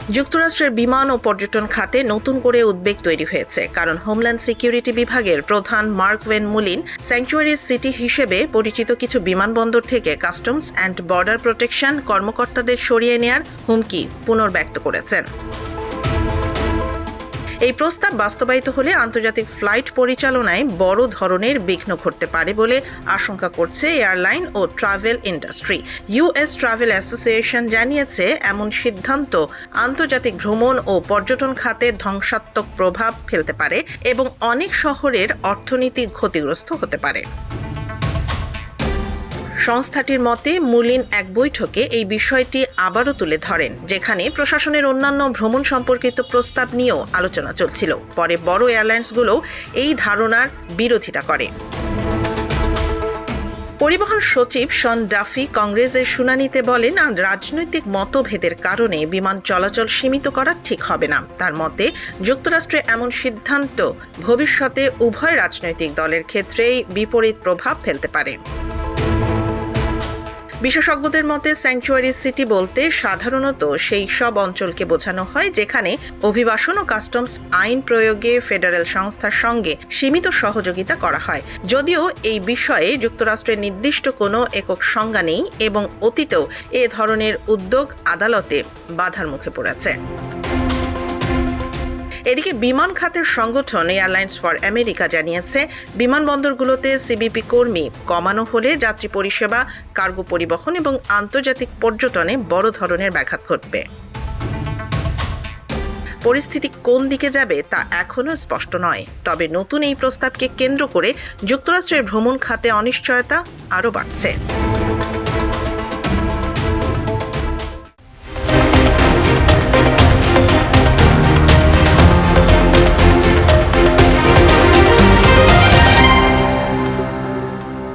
যুক্তরাষ্ট্রের বিমান ও পর্যটন খাতে নতুন করে উদ্বেগ তৈরি হয়েছে, কারণ হোমল্যান্ড সিকিউরিটি বিভাগের প্রধান মার্ক ওয়েন মুলিন স্যাংচুয়ারি সিটি হিসেবে পরিচিত কিছু বিমানবন্দর থেকে কাস্টমস অ্যান্ড বর্ডার প্রোটেকশন কর্মকর্তাদের সরিয়ে নেয়ার হুমকি পুনর্ব্যক্ত করেছেন। এই প্রস্তাব বাস্তবায়িত হলে আন্তর্জাতিক ফ্লাইট পরিচালনায় বড় ধরনের বিঘ্ন ঘটতে পারে বলে আশঙ্কা করছে এয়ারলাইন ও travel industry. US travel association জানিয়েছে, এমন সিদ্ধান্ত আন্তর্জাতিক ভ্রমণ ও পর্যটন খাতে ধ্বংসাত্মক প্রভাব ফেলতে পারে এবং অনেক শহরের অর্থনীতি ক্ষতিগ্রস্ত হতে পারে। সংস্থাটির মতে, মুলিন এক বৈঠকে এই বিষয়টি আবারও তুলে ধরেন, যেখানে প্রশাসনের অন্যান্য ভ্রমণ সম্পর্কিত প্রস্তাব নিয়েও আলোচনা চলছিল। পরে বড় এয়ারলাইন্সগুলোও এই ধারণার বিরোধিতা করে। পরিবহন সচিব শন ডাফি কংগ্রেসের শুনানিতে বলেন, রাজনৈতিক মতভেদের কারণে বিমান চলাচল সীমিত করা ঠিক হবে না। তার মতে, যুক্তরাষ্ট্রে এমন সিদ্ধান্ত ভবিষ্যতে উভয় রাজনৈতিক দলের ক্ষেত্রেই বিপরীত প্রভাব ফেলতে পারে। বিশেষজ্ঞদের মতে, স্যাংচুয়ারি সিটি বলতে সাধারণত সেই সব অঞ্চলকে বোঝানো হয় যেখানে অভিবাসন ও কাস্টমস আইন প্রয়োগে ফেডারেল সংস্থার সঙ্গে সীমিত সহযোগিতা করা হয়। যদিও এই বিষয়ে যুক্তরাষ্ট্রের নির্দিষ্ট কোনো একক সংজ্ঞা নেই এবং অতীতেও এ ধরনের উদ্যোগ আদালতে বাধার মুখে পড়েছে। এদিকে বিমান খাতের সংগঠন এয়ারলাইন্স ফর আমেরিকা জানিয়েছে, বিমানবন্দরগুলোতে সিবিপি কর্মী কমানো হলে যাত্রী পরিষেবা, কার্গো পরিবহন এবং আন্তর্জাতিক পর্যটনে বড় ধরনের ব্যাঘাত ঘটবে। পরিস্থিতি কোন দিকে যাবে তা এখনও স্পষ্ট নয়। তবে নতুন এই প্রস্তাবকে কেন্দ্র করে যুক্তরাষ্ট্রের ভ্রমণ খাতে অনিশ্চয়তা আরও বাড়ছে।